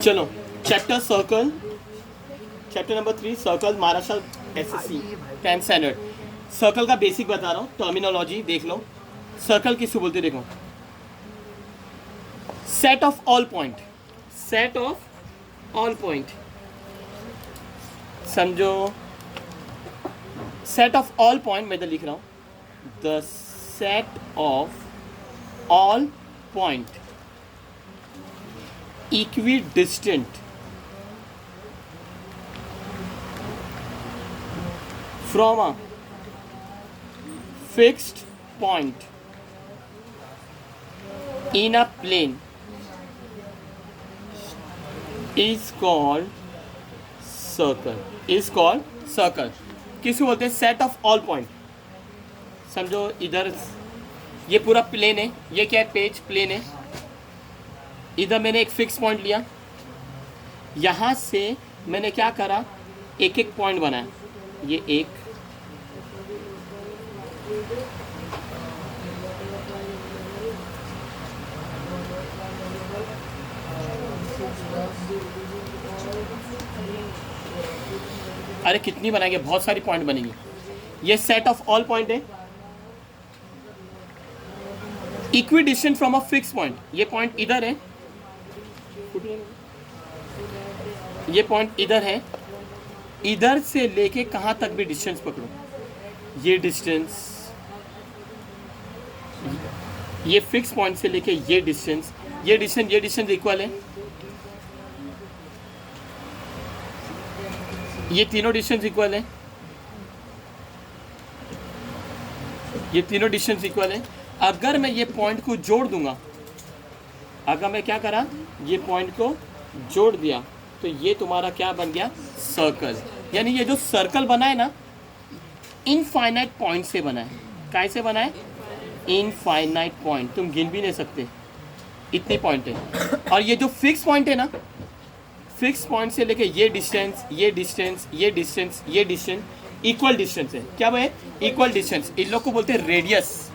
चलो chapter circle, chapter number 3 circle, Maharashtra SSC 10th standard. Circle का basic बता रहा हूँ, टर्मिनोलॉजी देख लो। सर्कल किसको बोलते देखो, set of all point, set of all point समझो। सेट ऑफ ऑल पॉइंट मैं इधर लिख रहा हूँ, the set of all point equidistant from a fixed point in a plane is called circle, is called circle। किसको बोलते हैं? Set of all point. समझो इधर ये पूरा प्लेन है, ये क्या है? पेज प्लेन है। इधर मैंने एक फिक्स पॉइंट लिया, यहाँ से मैंने क्या करा, एक एक पॉइंट बनाया। ये एक, अरे कितनी बनाएंगे, बहुत सारी पॉइंट बनेगी। ये सेट ऑफ ऑल पॉइंट है। Equidistant from a fix point, ये पॉइंट इधर है, ये पॉइंट इधर है। इधर से लेके कहां तक भी डिस्टेंस पकड़ो, ये डिस्टेंस, ये फिक्स पॉइंट से लेके ये डिस्टेंस, ये डिस्टेंस, ये डिस्टेंस इक्वल है। ये तीनों डिस्टेंस इक्वल है, ये तीनों डिस्टेंस इक्वल है। अगर मैं ये पॉइंट को जोड़ दूंगा, अगर मैं क्या करा, ये पॉइंट को जोड़ दिया, तो ये तुम्हारा क्या बन गया? सर्कल। यानी ये जो सर्कल बना है ना, इनफाइनाइट पॉइंट से बना है। कैसे बना है? इनफाइनाइट पॉइंट, तुम गिन भी नहीं सकते इतनी पॉइंट है। और ये जो फिक्स पॉइंट है ना, फिक्स पॉइंट से लेके ये डिस्टेंस, ये डिस्टेंस, ये डिस्टेंस, ये डिस्टेंस इक्वल डिस्टेंस है। क्या है? Equal distance. इन लोग को बोलते हैं रेडियस।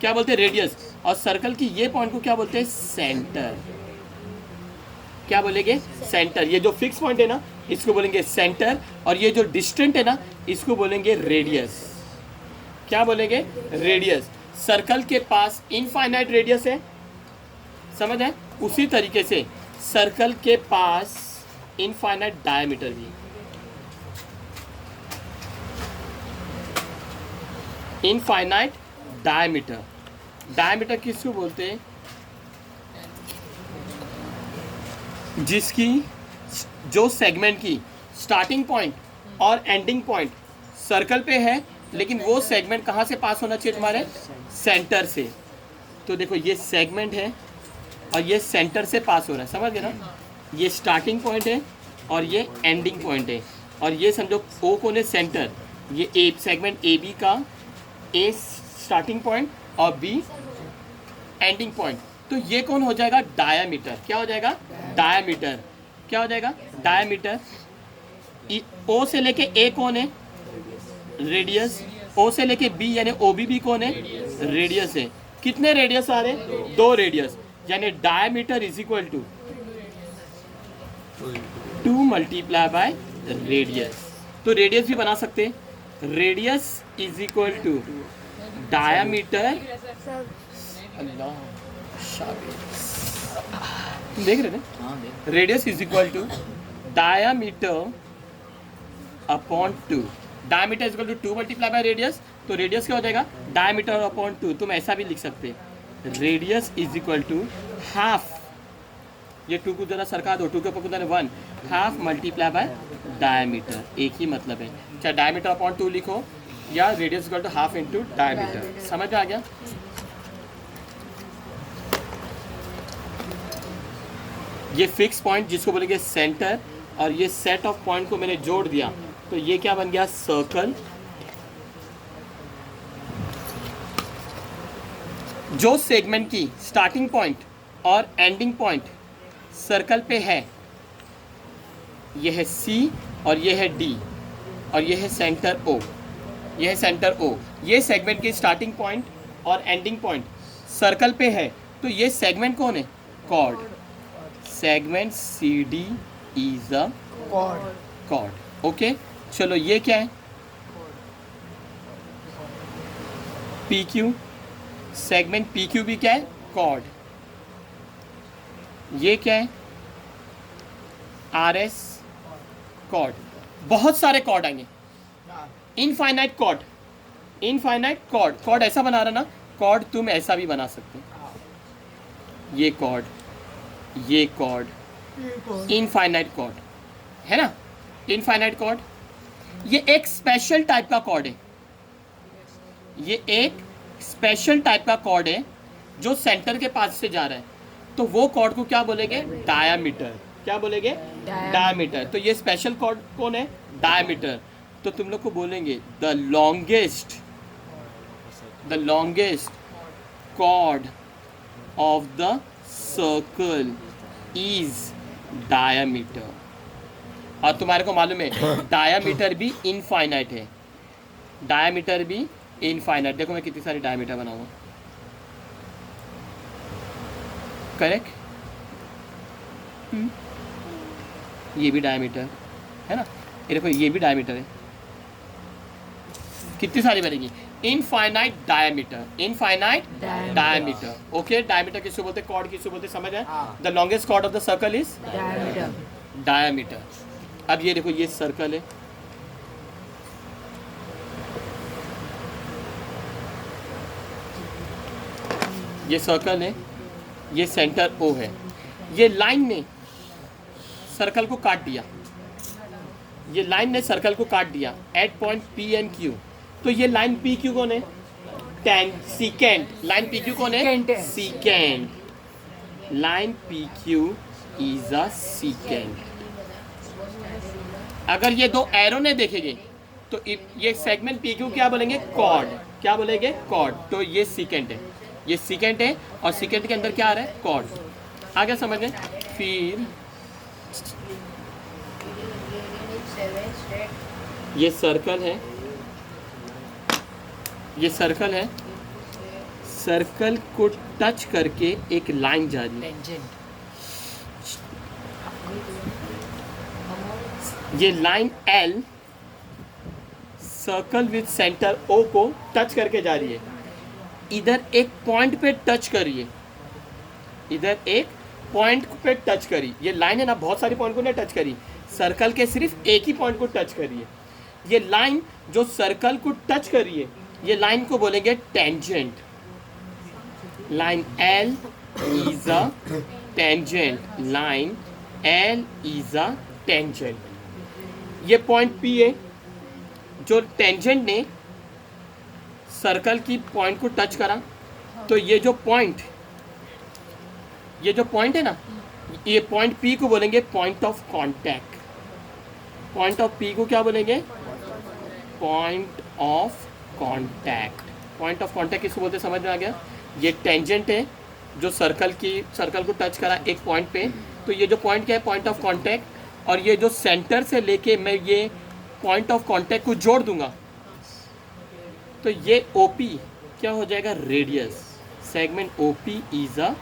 क्या बोलते हैं? रेडियस। और सर्कल की ये पॉइंट को क्या बोलते हैं? सेंटर। क्या बोलेंगे? सेंटर। ये जो फिक्स पॉइंट है ना, इसको बोलेंगे सेंटर, और ये जो डिस्टेंट है ना, इसको बोलेंगे रेडियस। क्या बोलेंगे? रेडियस। सर्कल के पास इनफाइनाइट रेडियस है, समझ है? उसी तरीके से सर्कल के पास इनफाइनाइट डायमीटर भी। इनफाइनाइट डायमीटर, डायमीटर किसको बोलते हैं? जिसकी जो सेगमेंट की स्टार्टिंग पॉइंट और एंडिंग पॉइंट सर्कल पे है, लेकिन वो सेगमेंट कहाँ से पास होना चाहिए? तुम्हारे सेंटर से। तो देखो ये सेगमेंट है और ये सेंटर से पास हो रहा है, समझ गए ना? ये स्टार्टिंग पॉइंट है और ये एंडिंग पॉइंट है। और ये समझो ओ कौन है? सेंटर। ये ए सेगमेंट ए बी का ए स्टार्टिंग पॉइंट और बी एंडिंग पॉइंट। तो ये कौन हो जाएगा? डायामीटर। क्या हो जाएगा? डायामीटर। क्या हो जाएगा? डायामीटर। ओ से लेके ए कौन है? रेडियस। ओ से लेके बी यानी ओ बी कौन है? रेडियस है। कितने रेडियस आ रहे? 2 रेडियस। यानी diameter is equal to 2 multiply by radius. तो रेडियस भी बना सकते हैं, radius is equal to diameter. अल्लाह शाबाश, देख रहे थे? Radius is equal to diameter upon 2। Diameter is equal to 2 multiply by radius. तो रेडियस क्या हो जाएगा? Diameter upon 2। तुम ऐसा भी लिख सकते हैं, radius is equal to half, ये 2 को जरा सरका दो, 2 के ऊपर 1, हाफ मल्टीप्लाई बाय डायामीटर। एक ही मतलब है, चाहे डायामीटर अपॉन 2 लिखो या radius equal to half into diameter. समझ में आ गया? ये फिक्स पॉइंट जिसको बोलेंगे सेंटर, और ये सेट ऑफ पॉइंट को मैंने जोड़ दिया, तो ये क्या बन गया? सर्कल। जो सेगमेंट की स्टार्टिंग पॉइंट और एंडिंग पॉइंट सर्कल पे है, ये है सी और ये है डी और ये है सेंटर ओ, ये है सेंटर ओ। ये सेगमेंट की स्टार्टिंग पॉइंट और एंडिंग पॉइंट सर्कल पे है, तो ये सेगमेंट कौन है? Chord. Segment C D is a chord. Chord. Okay, चलो ये क्या है? P Q, segment P Q भी क्या है? कॉर्ड। ये क्या है? R S, chord. बहुत सारे कॉर्ड आएंगे, infinite chord, infinite chord. Chord ऐसा बना रहा ना, कॉर्ड तुम ऐसा भी बना सकते हो। ये कॉर्ड, ये कॉर्ड, इनफाइनाइट कॉर्ड है ना, इनफाइनाइट कॉर्ड। ये एक स्पेशल टाइप का कॉर्ड है, ये एक स्पेशल टाइप का कॉर्ड है जो सेंटर के पास से जा रहा है। तो वो कॉर्ड को क्या बोलेंगे? डायामीटर। क्या बोलेंगे? डायामीटर। तो ये स्पेशल कॉर्ड कौन है? डायामीटर। तो तुम लोग को बोलेंगे the longest chord of the circle is diameter. और तुम्हारे को मालूम है डायामीटर भी इनफाइनाइट है, डायामीटर भी इनफाइनाइट। देखो मैं कितनी सारी डायामीटर बनाऊंगा, करेक्ट। ये भी डायामीटर है ना, ये देखो ये भी डायामीटर है। कितनी सारी बनेगी? Infinite diameter, infinite diameter. Okay, diameter किससे बोलते? कॉर्ड किससे बोलते? समझ है? The longest chord of the circle is diameter. अब ये देखो ये सर्कल है, ये सर्कल है, ये सेंटर ओ है। ये लाइन ने सर्कल को काट दिया, ये लाइन ने सर्कल को काट दिया at point P and Q. तो ये लाइन पी क्यू कौन है? सीकेंड। लाइन पी क्यू कौन है? सीकेंड। Line P Q is a सीकेंड। अगर ये दो एरो ने देखेंगे तो ये सेगमेंट पी क्यू क्या बोलेंगे? कॉर्ड। क्या बोलेंगे? कॉर्ड। तो ये सीकेंड है, ये सीकेंड है, और सीकेंड के अंदर क्या आ रहा है? कॉर्ड। आगे समझ में? फिर ये सर्कल है, ये सर्कल है, सर्कल को टच करके एक लाइन जा रही है। ये line L circle with centre O को टच करके जा रही है। इधर एक पॉइंट पे टच करिए, इधर एक पॉइंट पे टच करी। ये लाइन है ना, बहुत सारी पॉइंट को नहीं टच करी, सर्कल के सिर्फ एक ही पॉइंट को टच करिए। ये लाइन जो सर्कल को टच करिए, ये लाइन को बोलेंगे tangent. Line L is a tangent, line L is a tangent. ये पॉइंट पी है, जो टेंजेंट ने सर्कल की पॉइंट को टच करा, तो ये जो पॉइंट है ना, ये पॉइंट पी को बोलेंगे point of contact. Point of P को क्या बोलेंगे? Point of contact. Point of contact किसको बोलते? समझ में आ गया? ये टेंजेंट है जो सर्कल को टच करा एक पॉइंट पे, तो ये जो पॉइंट क्या है? Point of contact. और ये जो सेंटर से लेके मैं ये पॉइंट ऑफ कांटेक्ट को जोड़ दूंगा, तो ये ओपी क्या हो जाएगा? Radius. Segment OP is a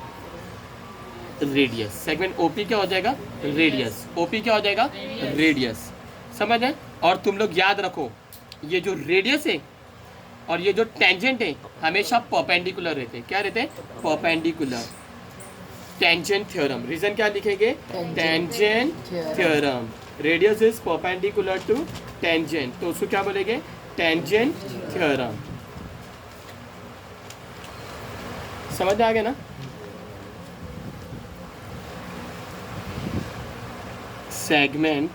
radius. Segment OP क्या हो जाएगा? रेडियस। ओपी क्या हो जाएगा? रेडियस। समझ है? और तुम लोग याद रखो, ये जो रेडियस है और ये जो टेंजेंट है हमेशा परपेंडिकुलर रहते हैं। क्या रहते हैं? परपेंडिकुलर। Tangent theorem. रीजन क्या लिखेंगे? Tangent theorem. Radius is perpendicular to tangent, तो उसको क्या बोलेंगे? Tangent theorem. समझ में आ गया ना? सेगमेंट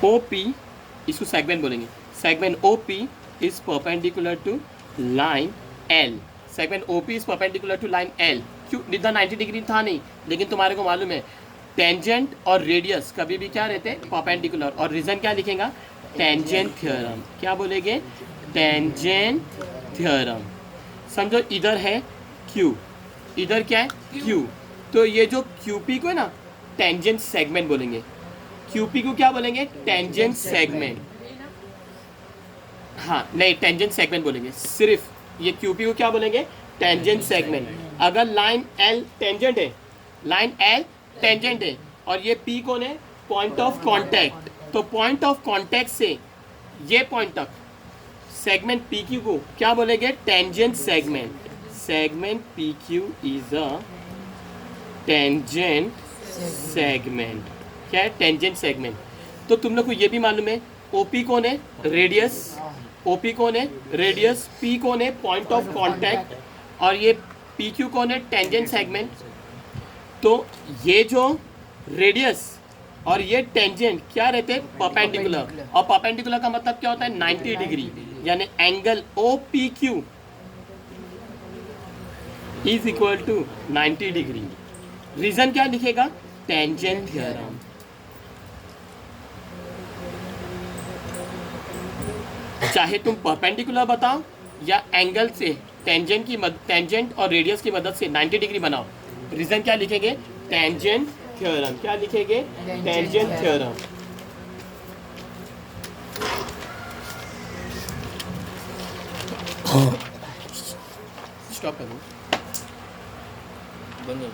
ओपी, इसको सेगमेंट बोलेंगे। Segment OP is perpendicular to line L. Segment OP is perpendicular to line L. क्यों? इतना 90 डिग्री था नहीं, लेकिन तुम्हारे को मालूम है टेंजेंट और रेडियस कभी भी क्या रहते हैं? परपेंडिकुलर। और रीजन क्या लिखेगा? Tangent theorem. क्या बोलेंगे? Tangent theorem. समझो इधर है क्यू, इधर क्या है? क्यू। तो ये जो क्यूपी को है ना, टेंजेंट सेगमेंट बोलेंगे। क्यूपी को क्या बोलेंगे? Tangent segment. हाँ नहीं, टेंजेंट सेगमेंट बोलेंगे। सिर्फ ये क्यूपी को क्या बोलेंगे? Tangent segment. अगर लाइन एल टेंजेंट है लाइन एल टेंजेंट है और ये पी कौन है, पॉइंट ऑफ कांटेक्ट। तो पॉइंट ऑफ कांटेक्ट से ये पॉइंट तक सेगमेंट पी क्यू को क्या बोलेंगे, tangent segment. Segment P Q is a tangent segment. क्या है, टेंजेंट सेगमेंट। तो तुम लोग को ये भी मालूम है ओपी कौन है, रेडियस। ओपी कौन है, रेडियस। पी कौन है, पॉइंट ऑफ कांटेक्ट। और ये पी क्यू कौन है, टेंजेंट सेगमेंट। तो ये जो रेडियस और ये टेंजेंट क्या रहते हैं, परपेंडिकुलर। और परपेंडिकुलर का मतलब क्या होता है, 90 डिग्री। यानी angle O P Q is equal to 90 degree. Reason क्या लिखेगा, टेंजेंट थ्योरम। चाहे तुम परपेंडिकुलर बताओ या एंगल से टेंजेंट और रेडियस की मदद से 90 डिग्री बनाओ, रीजन क्या लिखेंगे, टेंजेंट थ्योरम। क्या लिखेंगे, टेंजेंट थ्योरम। स्टॉप करो, बंद हो।